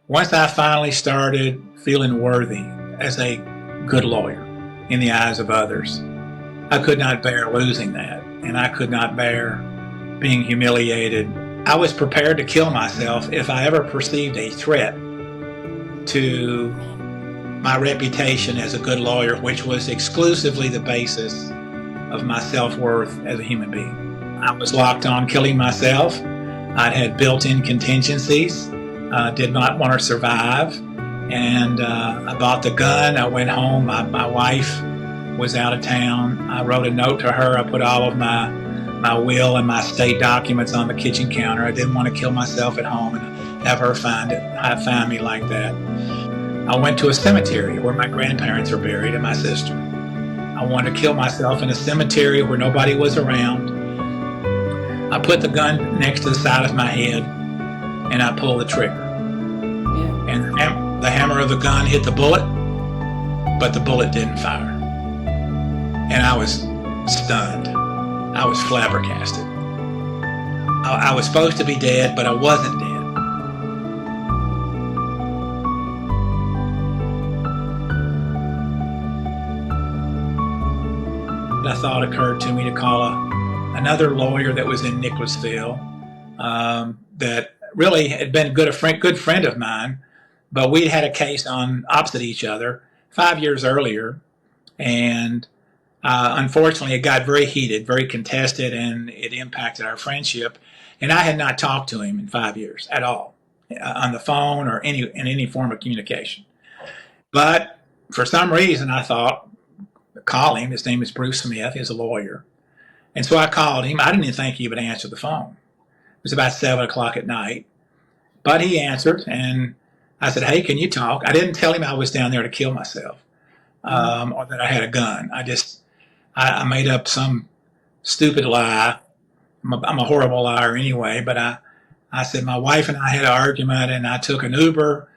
Once I finally started feeling worthy as a good lawyer in the eyes of others, I could not bear losing that, and I could not bear being humiliated. I was prepared to kill myself if I ever perceived a threat to my reputation as a good lawyer, which was exclusively the basis of my self-worth as a human being. I was locked on killing myself. I'd had built-in contingencies, did not want to survive, and I bought the gun. I went home. My wife was out of town. I wrote a note to her. I put all of my will and my state documents on the kitchen counter. I didn't want to kill myself at home and have her find me like that. I went to a cemetery where my grandparents are buried and my sister. I wanted to kill myself in a cemetery where nobody was around. I put the gun next to the side of my head and I pulled the trigger. Yeah. And the hammer of the gun hit the bullet, but the bullet didn't fire. And I was stunned. I was flabbergasted. I was supposed to be dead, but I wasn't dead. A thought occurred to me to call another lawyer that was in Nicholasville that really had been a good friend of mine, but we'd had a case on opposite each other 5 years earlier, and unfortunately it got very heated, very contested, and it impacted our friendship. And I had not talked to him in 5 years at all, on the phone or in any form of communication. But for some reason I thought, call him. His name is Bruce Smith. He's a lawyer. And so I called him. I didn't even think he would answer the phone. It was about 7 o'clock at night. But he answered, and I said, hey, can you talk? I didn't tell him I was down there to kill myself or that I had a gun. I made up some stupid lie. I'm a horrible liar anyway, but I said my wife and I had an argument, and I took an Uber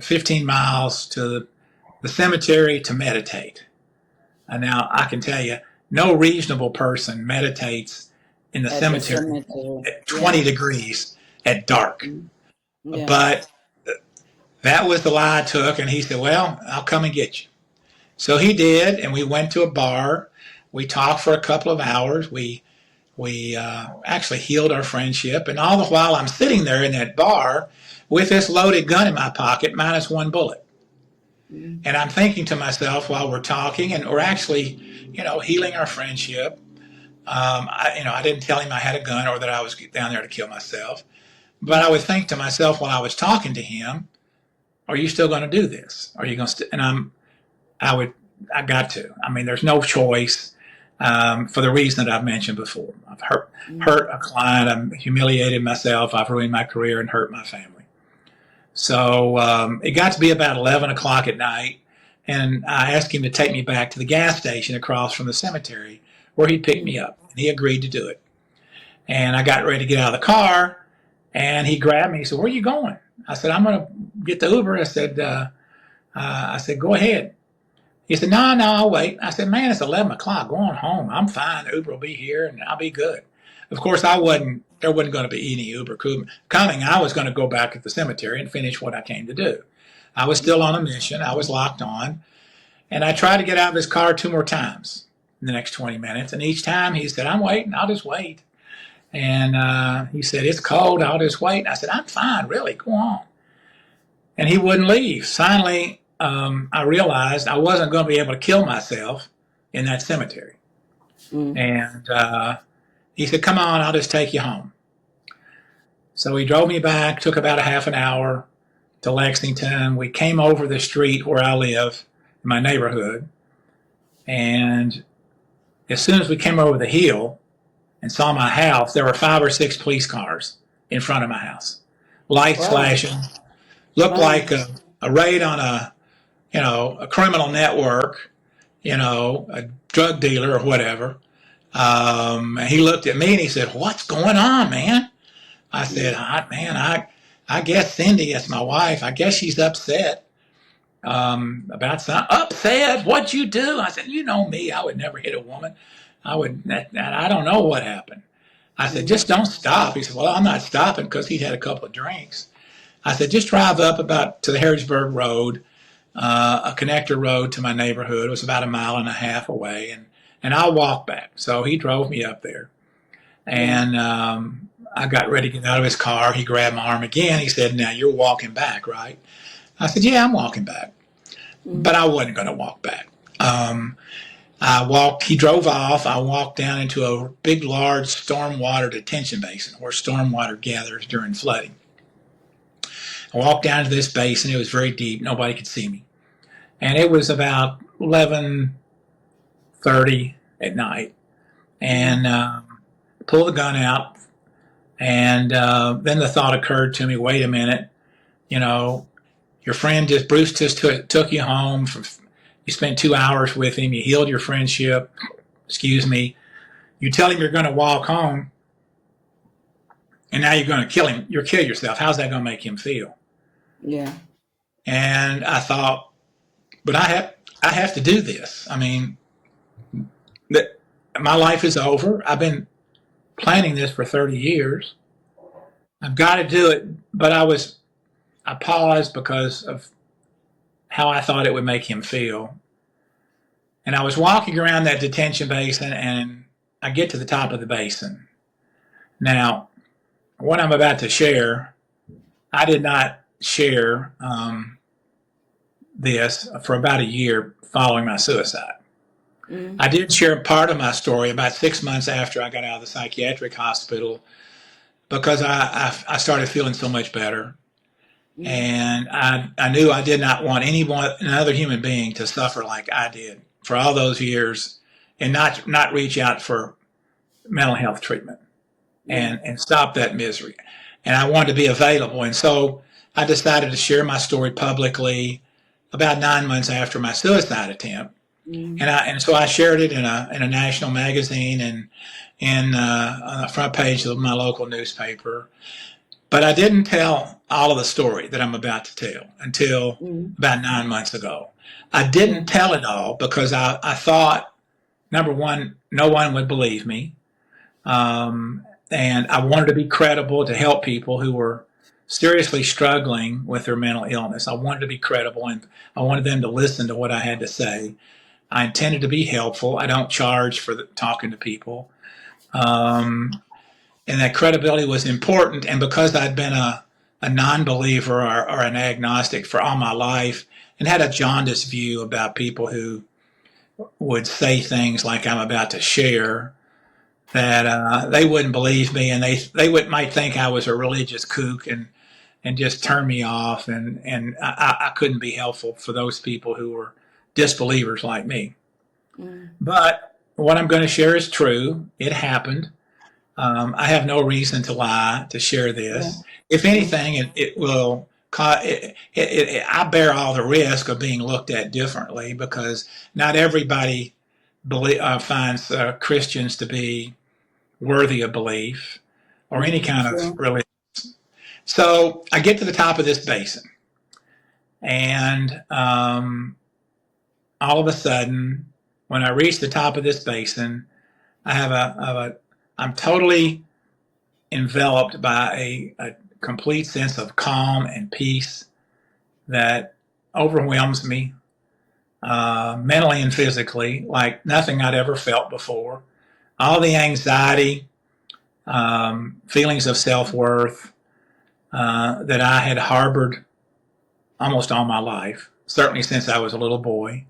15 miles to the cemetery to meditate. And now I can tell you, no reasonable person meditates in the cemetery at 20 degrees at dark. Yeah. But that was the lie I took, and he said, well, I'll come and get you. So he did, and we went to a bar. We talked for a couple of hours. We actually healed our friendship, and all the while I'm sitting there in that bar with this loaded gun in my pocket, minus one bullet. And I'm thinking to myself while we're talking, and we're actually, healing our friendship. I didn't tell him I had a gun or that I was down there to kill myself. But I would think to myself while I was talking to him, are you still going to do this? Are you going to? And I got to. I mean, there's no choice for the reason that I've mentioned before. I've hurt a client. I've humiliated myself. I've ruined my career and hurt my family. So it got to be about 11 o'clock at night, and I asked him to take me back to the gas station across from the cemetery where he'd pick me up, and he agreed to do it. And I got ready to get out of the car, and he grabbed me. He said, where are you going? I said, I'm going to get the Uber. I said, go ahead. He said, no, I'll wait. I said, man, it's 11 o'clock. Go on home. I'm fine. The Uber will be here, and I'll be good. Of course, there wasn't going to be any Uber coming. I was going to go back to the cemetery and finish what I came to do. I was still on a mission. I was locked on. And I tried to get out of his car 2 more times in the next 20 minutes. And each time he said, I'm waiting. I'll just wait. And he said, it's cold. I'll just wait. And I said, I'm fine, really. Go on. And he wouldn't leave. Finally, I realized I wasn't going to be able to kill myself in that cemetery. And he said, come on, I'll just take you home. So he drove me back, took about a half an hour to Lexington. We came over the street where I live, in my neighborhood. And as soon as we came over the hill and saw my house, there were 5 or 6 police cars in front of my house. Lights flashing. Looked like a raid on a criminal network, a drug dealer or whatever. He looked at me and he said, what's going on, man? I said, I guess Cindy, that's my wife, I guess she's upset about something. Upset? What'd you do? I said, you know me, I would never hit a woman. I don't know what happened. I said, just don't stop. He said, well, I'm not stopping, because he'd had a couple of drinks. I said, just drive up about to the Harrisburg Road, a connector road to my neighborhood. It was about a mile and a half away, and I'll walk back. So he drove me up there, Yeah. and I got ready to get out of his car. He grabbed my arm again. He said, now you're walking back, right? I said, yeah, I'm walking back. But I wasn't going to walk back. He drove off. I walked down into a big, large stormwater detention basin where stormwater gathers during flooding. I walked down to this basin. It was very deep. Nobody could see me. And it was about 11:30 at night. And pulled the gun out. And then the thought occurred to me, wait a minute, your friend Bruce just took you home. You spent 2 hours with him. You healed your friendship. Excuse me. You tell him you're going to walk home, and now you're going to kill him. You'll kill yourself. How's that going to make him feel? Yeah. And I thought, but I have to do this. I mean, my life is over. I've been planning this for 30 years. I've got to do it. But I paused because of how I thought it would make him feel. And I was walking around that detention basin, and I get to the top of the basin. Now, what I'm about to share, I did not share this for about a year following my suicide. I did share part of my story about 6 months after I got out of the psychiatric hospital because I started feeling so much better. And I knew I did not want another human being to suffer like I did for all those years and not reach out for mental health treatment and stop that misery. And I wanted to be available. And so I decided to share my story publicly about 9 months after my suicide attempt. And so I shared it in a national magazine and on the front page of my local newspaper. But I didn't tell all of the story that I'm about to tell until about 9 months ago. I didn't tell it all because I thought, number one, no one would believe me. And I wanted to be credible to help people who were seriously struggling with their mental illness. I wanted to be credible, and I wanted them to listen to what I had to say. I intended to be helpful. I don't charge for talking to people. And that credibility was important. And because I'd been a non-believer or an agnostic for all my life and had a jaundiced view about people who would say things like I'm about to share, that they wouldn't believe me, and they might think I was a religious kook and just turn me off, and I couldn't be helpful for those people who were disbelievers like me. But what I'm going to share is true. It happened. I have no reason to lie, to share this. If anything, it will. I bear all the risk of being looked at differently because not everybody finds Christians to be worthy of belief or any kind of religion. So I get to the top of this basin, and all of a sudden, when I reach the top of this basin, I'm totally enveloped by a complete sense of calm and peace that overwhelms me mentally and physically like nothing I'd ever felt before. All the anxiety, feelings of self-worth that I had harbored almost all my life, certainly since I was a little boy,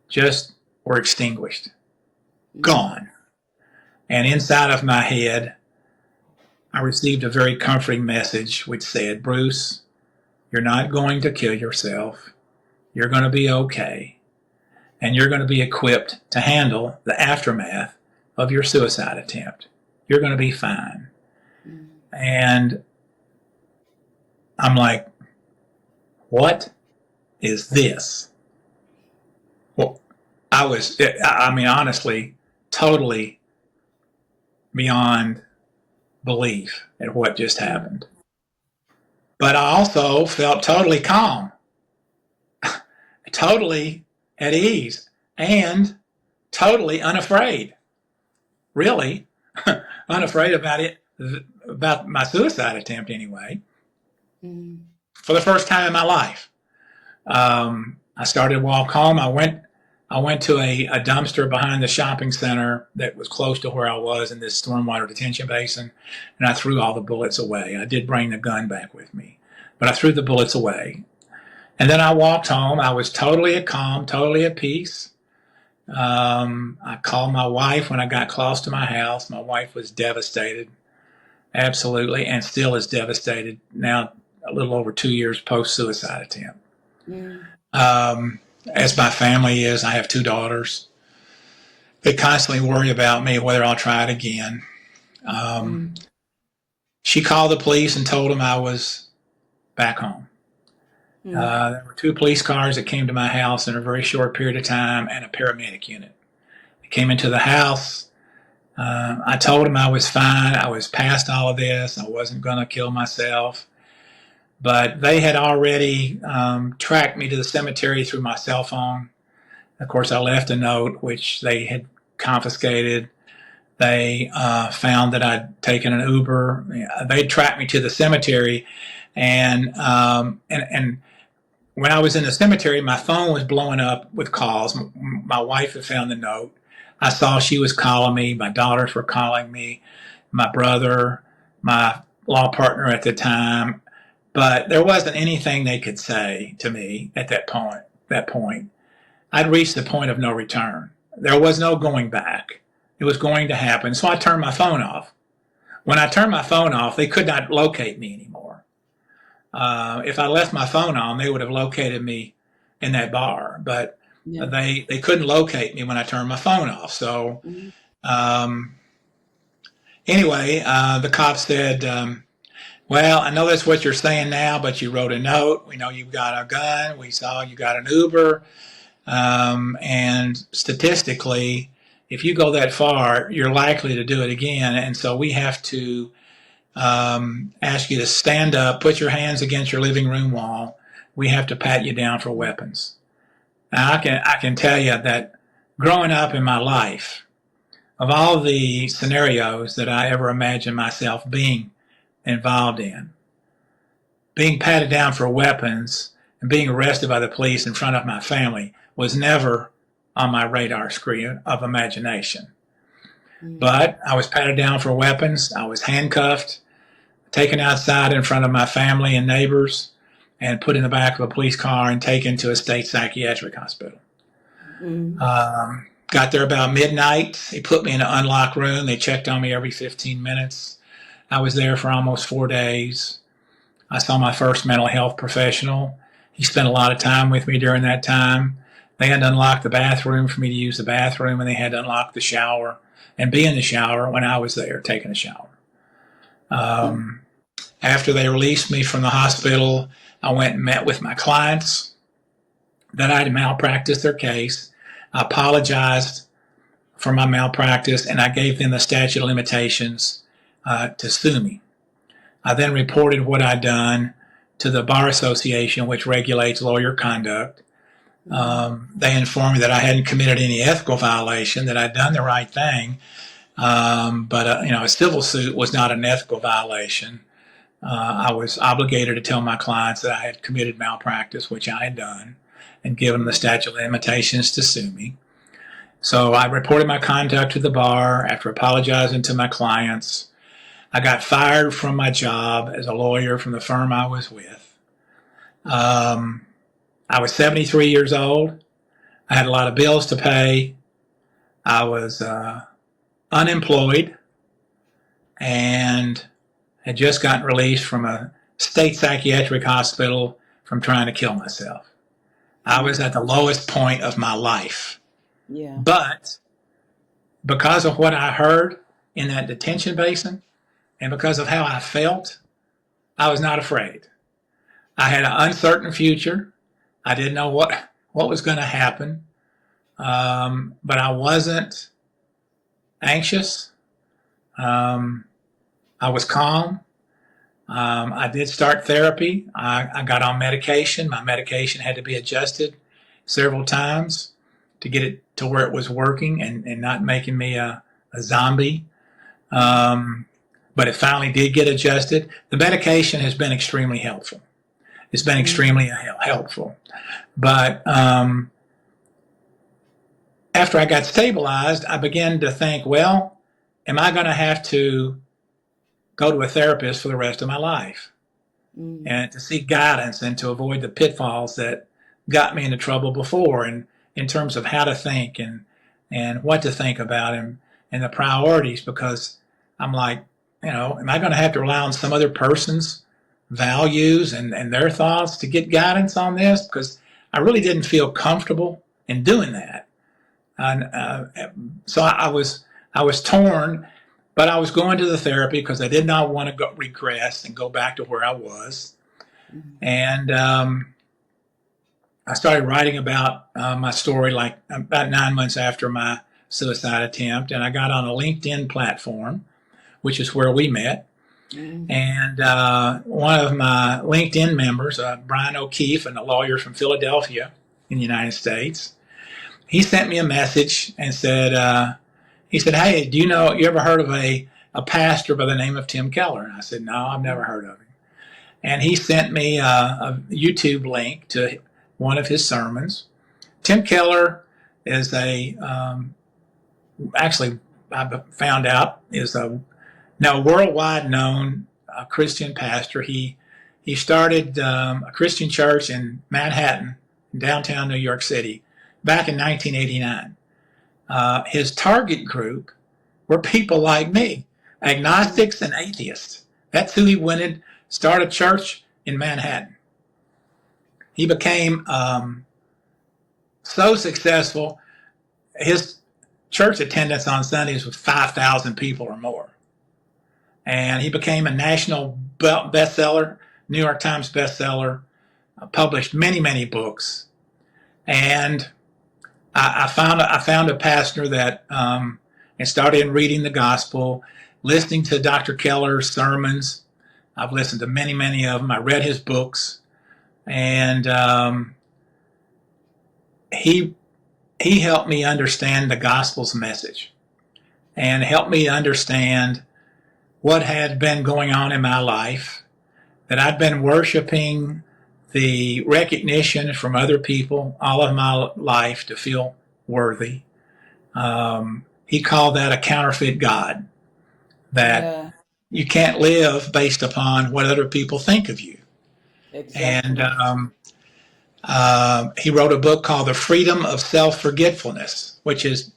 just were extinguished, gone. And inside of my head, I received a very comforting message which said, Bruce, you're not going to kill yourself. You're going to be okay. And you're going to be equipped to handle the aftermath of your suicide attempt. You're going to be fine. And I'm like, what is this? Well, honestly, totally beyond belief at what just happened. But I also felt totally calm, totally at ease, and totally unafraid. Really unafraid about my suicide attempt anyway. Mm. for the first time in my life. I started to walk home. I went to a dumpster behind the shopping center that was close to where I was in this stormwater detention basin, and I threw all the bullets away. I did bring the gun back with me, but I threw the bullets away. And then I walked home. I was totally at calm, totally at peace. I called my wife when I got close to my house. My wife was devastated, absolutely, and still is devastated now, a little over 2 years post-suicide attempt. Mm. As my family is. I have two daughters. They constantly worry about me, whether I'll try it again. Mm. She called the police and told them I was back home. Mm. There were two police cars that came to my house in a very short period of time, and a paramedic unit. They came into the house. I told them I was fine. I was past all of this. I wasn't going to kill myself. But they had already tracked me to the cemetery through my cell phone. Of course, I left a note, which they had confiscated. They found that I'd taken an Uber. They tracked me to the cemetery, and when I was in the cemetery, my phone was blowing up with calls. My wife had found the note. I saw she was calling me. My daughters were calling me. My brother, my law partner at the time. But there wasn't anything they could say to me at that point. I'd reached the point of no return. There was no going back. It was going to happen. So I turned my phone off. When I turned my phone off, they could not locate me anymore. If I left my phone on, they would have located me in that bar. But Yeah. they couldn't locate me when I turned my phone off. So anyway, the cop said, well, I know that's what you're saying now, but you wrote a note. We know you've got a gun. We saw you got an Uber. And statistically, if you go that far, you're likely to do it again. And so we have to ask you to stand up, put your hands against your living room wall. We have to pat you down for weapons. Now, I can tell you that growing up in my life, of all the scenarios that I ever imagined myself being involved in, being patted down for weapons and being arrested by the police in front of my family was never on my radar screen of imagination. But I was patted down for weapons. I was handcuffed, taken outside in front of my family and neighbors, and put in the back of a police car and taken to a state psychiatric hospital. Got there about midnight. They put me in an unlocked room. They checked on me every 15 minutes. I was there for almost 4 days. I saw my first mental health professional. He spent a lot of time with me during that time. They had to unlock the bathroom for me to use the bathroom, and they had to unlock the shower and be in the shower when I was there taking a shower. After they released me from the hospital, I went and met with my clients that I had malpracticed their case. I apologized for my malpractice, and I gave them the statute of limitations to sue me. I then reported what I'd done to the Bar Association, which regulates lawyer conduct. They informed me that I hadn't committed any ethical violation, that I'd done the right thing. But a civil suit was not an ethical violation. I was obligated to tell my clients that I had committed malpractice, which I had done, and given them the statute of limitations to sue me. So I reported my conduct to the bar after apologizing to my clients. I got fired from my job as a lawyer from the firm I was with. I was 73 years old. I had a lot of bills to pay. I was unemployed and had just gotten released from a state psychiatric hospital from trying to kill myself. I was at the lowest point of my life. Yeah. But because of what I heard in that detention basin and because of how I felt, I was not afraid. I had an uncertain future. I didn't know what was going to happen. But I wasn't anxious. I was calm. I did start therapy. I got on medication. My medication had to be adjusted several times to get it to where it was working and not making me a zombie. but it finally did get adjusted. The medication has been extremely helpful. It's been extremely helpful. But after I got stabilized, I began to think, well, am I going to have to go to a therapist for the rest of my life and to seek guidance and to avoid the pitfalls that got me into trouble before, and in terms of how to think and what to think about and the priorities, because I'm like, am I going to have to rely on some other person's values and their thoughts to get guidance on this? Because I really didn't feel comfortable in doing that. And so I was torn, but I was going to the therapy because I did not want to regress and go back to where I was. And I started writing about my story like about 9 months after my suicide attempt, and I got on a LinkedIn platform, which is where we met. And one of my LinkedIn members, Brian O'Keefe, and a lawyer from Philadelphia in the United States, he sent me a message and said, hey, do you ever heard of a pastor by the name of Tim Keller? And I said, no, I've never heard of him. And he sent me a YouTube link to one of his sermons. Tim Keller is actually I found out is a now worldwide known Christian pastor. He started a Christian church in Manhattan, downtown New York City, back in 1989. His target group were people like me, agnostics and atheists. That's who he wanted to start a church in Manhattan. He became so successful, his church attendance on Sundays was 5,000 people or more. And he became a national bestseller, New York Times bestseller, published many, many books. And I found a pastor that and started reading the gospel, listening to Dr. Keller's sermons. I've listened to many, many of them. I read his books, and he helped me understand the gospel's message and helped me understand what had been going on in my life, that I'd been worshiping the recognition from other people all of my life to feel worthy. He called that a counterfeit God, that you can't live based upon what other people think of you. Exactly. And he wrote a book called The Freedom of Self-Forgetfulness, which is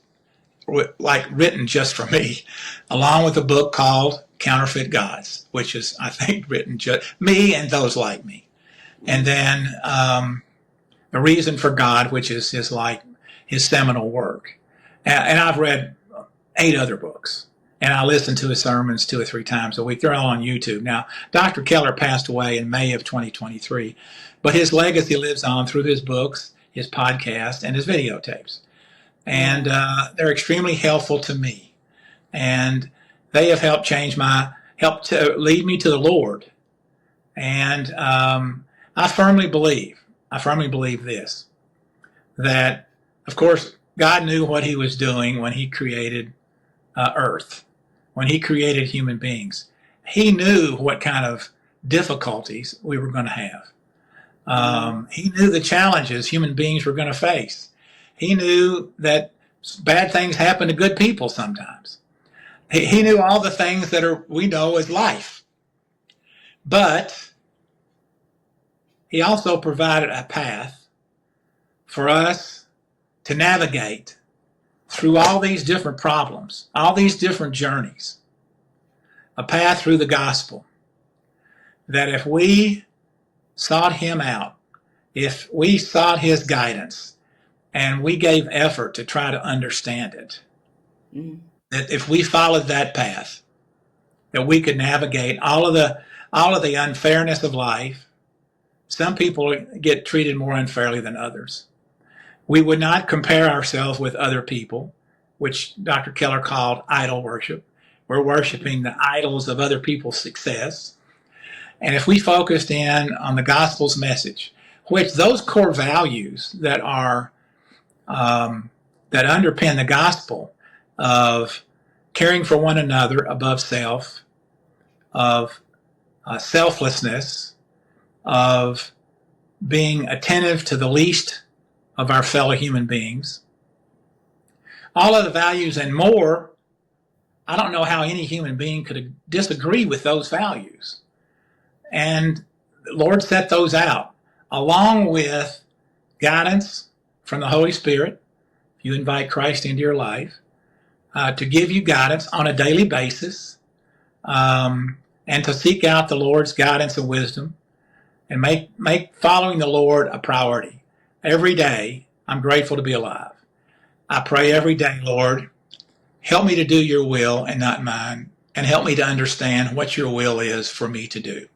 like written just for me, along with a book called Counterfeit Gods, which is, I think, written just me and those like me. And then The Reason for God, which is his seminal work. And I've read 8 other books, and I listen to his sermons 2 or 3 times a week. They're all on YouTube. Now, Dr. Keller passed away in May of 2023, but his legacy lives on through his books, his podcast, and his videotapes. And they're extremely helpful to me. And they have helped helped to lead me to the Lord. And I firmly believe this, that, of course, God knew what he was doing when he created Earth, when he created human beings. He knew what kind of difficulties we were going to have. He knew the challenges human beings were going to face. He knew that bad things happen to good people sometimes. He knew all the things that we know as life. But he also provided a path for us to navigate through all these different problems, all these different journeys. A path through the gospel, that if we sought him out, if we sought his guidance, and we gave effort to try to understand it, that if we followed that path, that we could navigate all of the unfairness of life. Some people get treated more unfairly than others. We would not compare ourselves with other people, which Dr. Keller called idol worship. We're worshiping the idols of other people's success. And if we focused in on the gospel's message, which those core values that are that underpin the gospel of caring for one another above self, of selflessness, of being attentive to the least of our fellow human beings. All of the values and more. I don't know how any human being could disagree with those values. And the Lord set those out, along with guidance from the Holy Spirit, if you invite Christ into your life, to give you guidance on a daily basis, and to seek out the Lord's guidance and wisdom, and make following the Lord a priority. Every day, I'm grateful to be alive. I pray every day, Lord, help me to do your will and not mine, and help me to understand what your will is for me to do.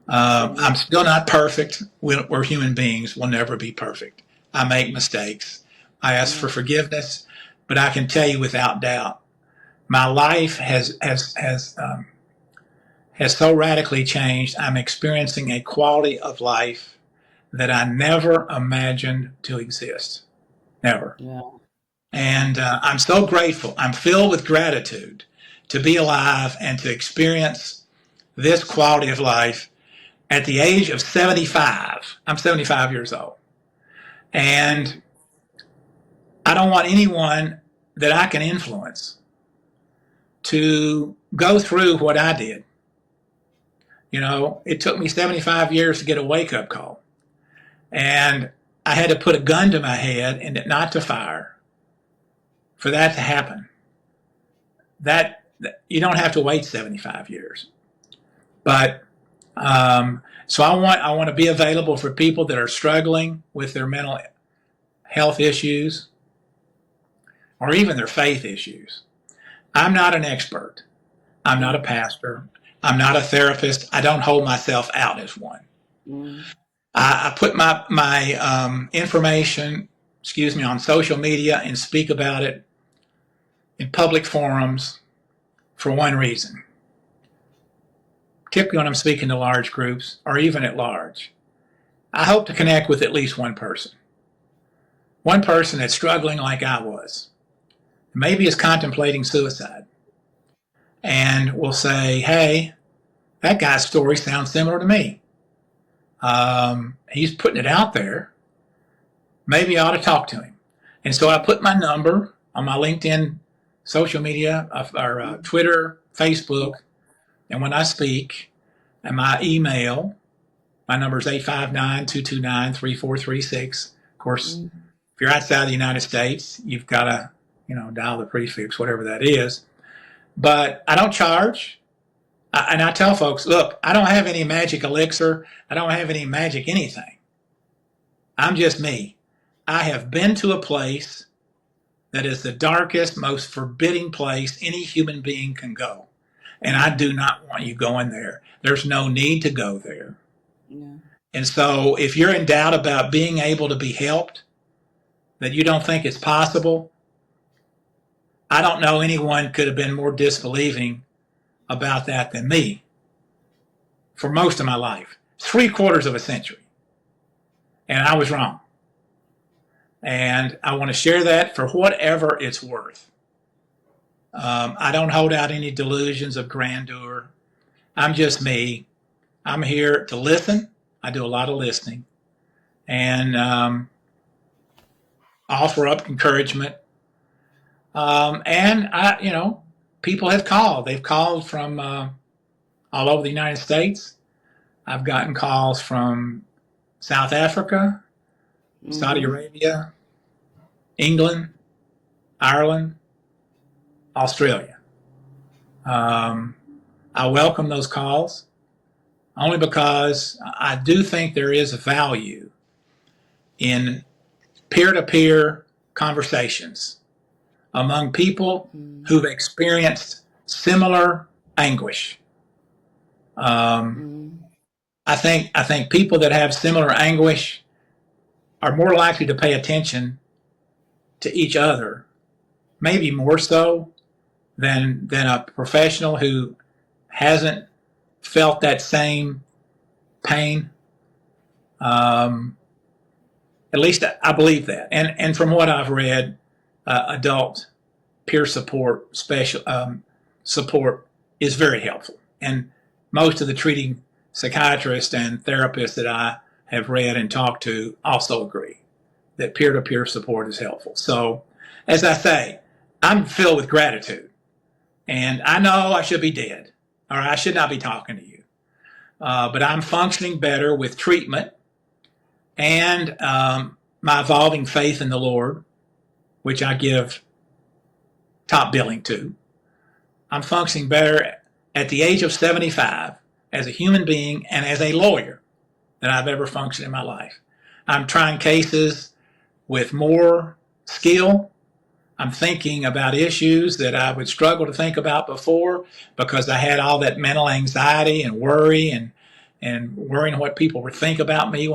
I'm still not perfect. We're human beings. We'll never be perfect. I make mistakes. I ask for forgiveness, but I can tell you without doubt, my life has so radically changed. I'm experiencing a quality of life that I never imagined to exist. Never. Yeah. And I'm so grateful. I'm filled with gratitude to be alive and to experience this quality of life at the age of 75. I'm 75 years old. And I don't want anyone that I can influence to go through what I did. You know, it took me 75 years to get a wake-up call. And I had to put a gun to my head and not to fire for that to happen. That you don't have to wait 75 years. But so I want to be available for people that are struggling with their mental health issues or even their faith issues. I'm not an expert. I'm not a pastor. I'm not a therapist. I don't hold myself out as one. I put my information, on social media and speak about it in public forums for one reason. Typically when I'm speaking to large groups or even at large, I hope to connect with at least one person. One person that's struggling like I was. Maybe is contemplating suicide. And will say, hey, that guy's story sounds similar to me. He's putting it out there. Maybe I ought to talk to him. And so I put my number on my LinkedIn social media, or Twitter, Facebook, and when I speak, and my email, my number is 859-229-3436. Of course, if you're outside the United States, you've got to, dial the prefix, whatever that is. But I don't charge. And I tell folks, look, I don't have any magic elixir. I don't have any magic anything. I'm just me. I have been to a place that is the darkest, most forbidding place any human being can go. And I do not want you going there. There's no need to go there. Yeah. And so if you're in doubt about being able to be helped, that you don't think it's possible, I don't know anyone could have been more disbelieving about that than me for most of my life. 3/4 of a century. And I was wrong. And I want to share that for whatever it's worth. I don't hold out any delusions of grandeur. I'm just me. I'm here to listen. I do a lot of listening. And offer up encouragement. And people have called. They've called from all over the United States. I've gotten calls from South Africa, Saudi Arabia, England, Ireland, Australia. I welcome those calls only because I do think there is a value in peer-to-peer conversations among people who've experienced similar anguish. I think people that have similar anguish are more likely to pay attention to each other, maybe more so than a professional who hasn't felt that same pain. At least I believe that. And from what I've read, adult peer support, special support is very helpful. and most of the treating psychiatrists and therapists that I have read and talked to also agree that peer-to-peer support is helpful. So, as I say, I'm filled with gratitude, and I know I should be dead, or I should not be talking to you, but I'm functioning better with treatment and my evolving faith in the Lord, which I give top billing to. I'm functioning better at the age of 75 as a human being and as a lawyer than I've ever functioned in my life. I'm trying cases with more skill. I'm thinking about issues that I would struggle to think about before because I had all that mental anxiety and worry and worrying what people would think about me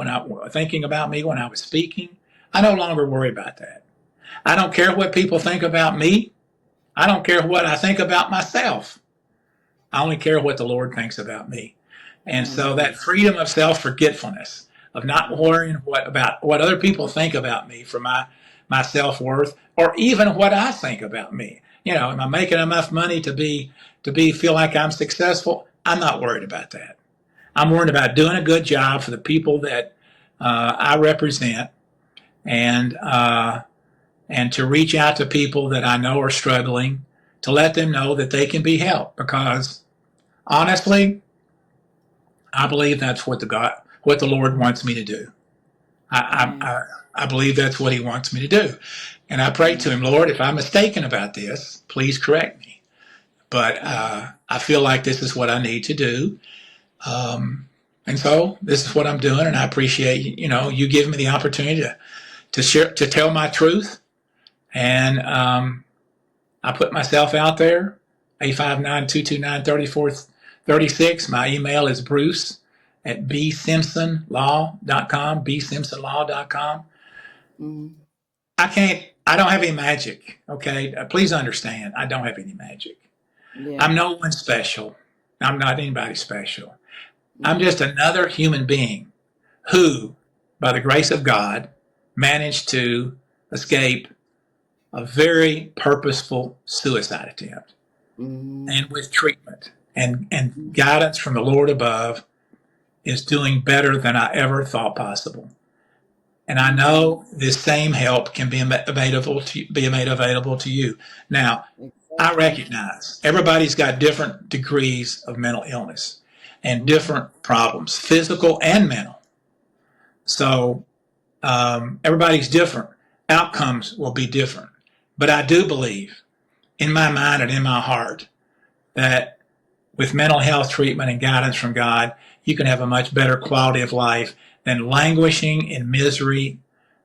thinking about me when I was speaking. I no longer worry about that. I don't care what people think about me. I don't care what I think about myself. I only care what the Lord thinks about me. And so that freedom of self-forgetfulness, of not worrying about what other people think about me for my self-worth, or even what I think about me. Am I making enough money to feel like I'm successful? I'm not worried about that. I'm worried about doing a good job for the people that I represent, and to reach out to people that I know are struggling, to let them know that they can be helped. Because honestly, I believe that's what the Lord wants me to do. I believe that's what He wants me to do, and I pray to Him, Lord, if I'm mistaken about this, please correct me. But I feel like this is what I need to do, and so this is what I'm doing. And I appreciate you giving me the opportunity to share, to tell my truth. And I put myself out there, 859-229-3436. My email is bruce@bsimpsonlaw.com, bsimpsonlaw.com. I don't have any magic, okay? Please understand, I don't have any magic. Yeah. I'm no one special. I'm not anybody special. I'm just another human being who, by the grace of God, managed to escape a very purposeful suicide attempt. And with treatment and guidance from the Lord above, is doing better than I ever thought possible. And I know this same help can be made available to you. Now, I recognize everybody's got different degrees of mental illness and different problems, physical and mental. So everybody's different. Outcomes will be different. But I do believe, in my mind and in my heart, that with mental health treatment and guidance from God, you can have a much better quality of life than languishing in misery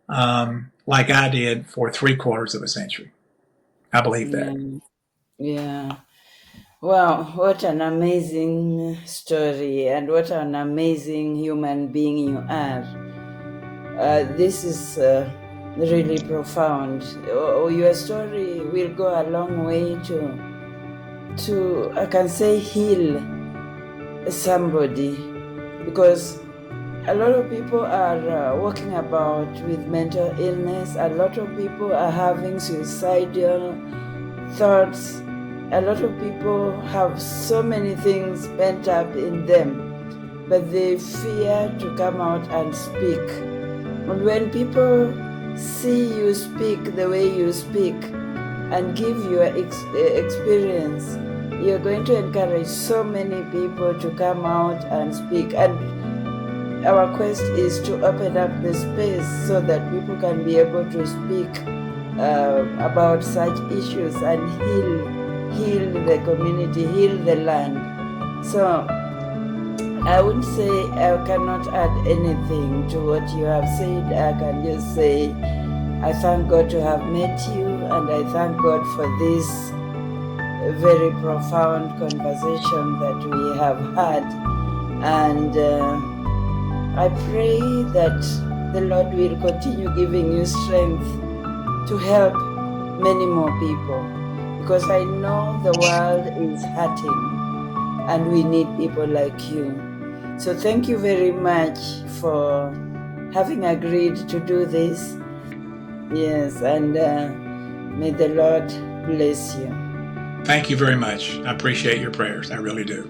like I did for 3/4 of a century. I believe that. Yeah. Wow, what an amazing story, and what an amazing human being you are. This is really profound. Your story will go a long way to I can say, heal somebody, because a lot of people are walking about with mental illness. A lot of people are having suicidal thoughts. A lot of people have so many things pent up in them, but they fear to come out and speak. And when people see you speak the way you speak and give your experience, you're going to encourage so many people to come out and speak. And our quest is to open up the space so that people can be able to speak about such issues and heal the community, heal the land. So I would say I cannot add anything to what you have said. I can just say I thank God to have met you, and I thank God for this very profound conversation that we have had. And I pray that the Lord will continue giving you strength to help many more people, because I know the world is hurting and we need people like you. So thank you very much for having agreed to do this. Yes, and may the Lord bless you. Thank you very much. I appreciate your prayers. I really do.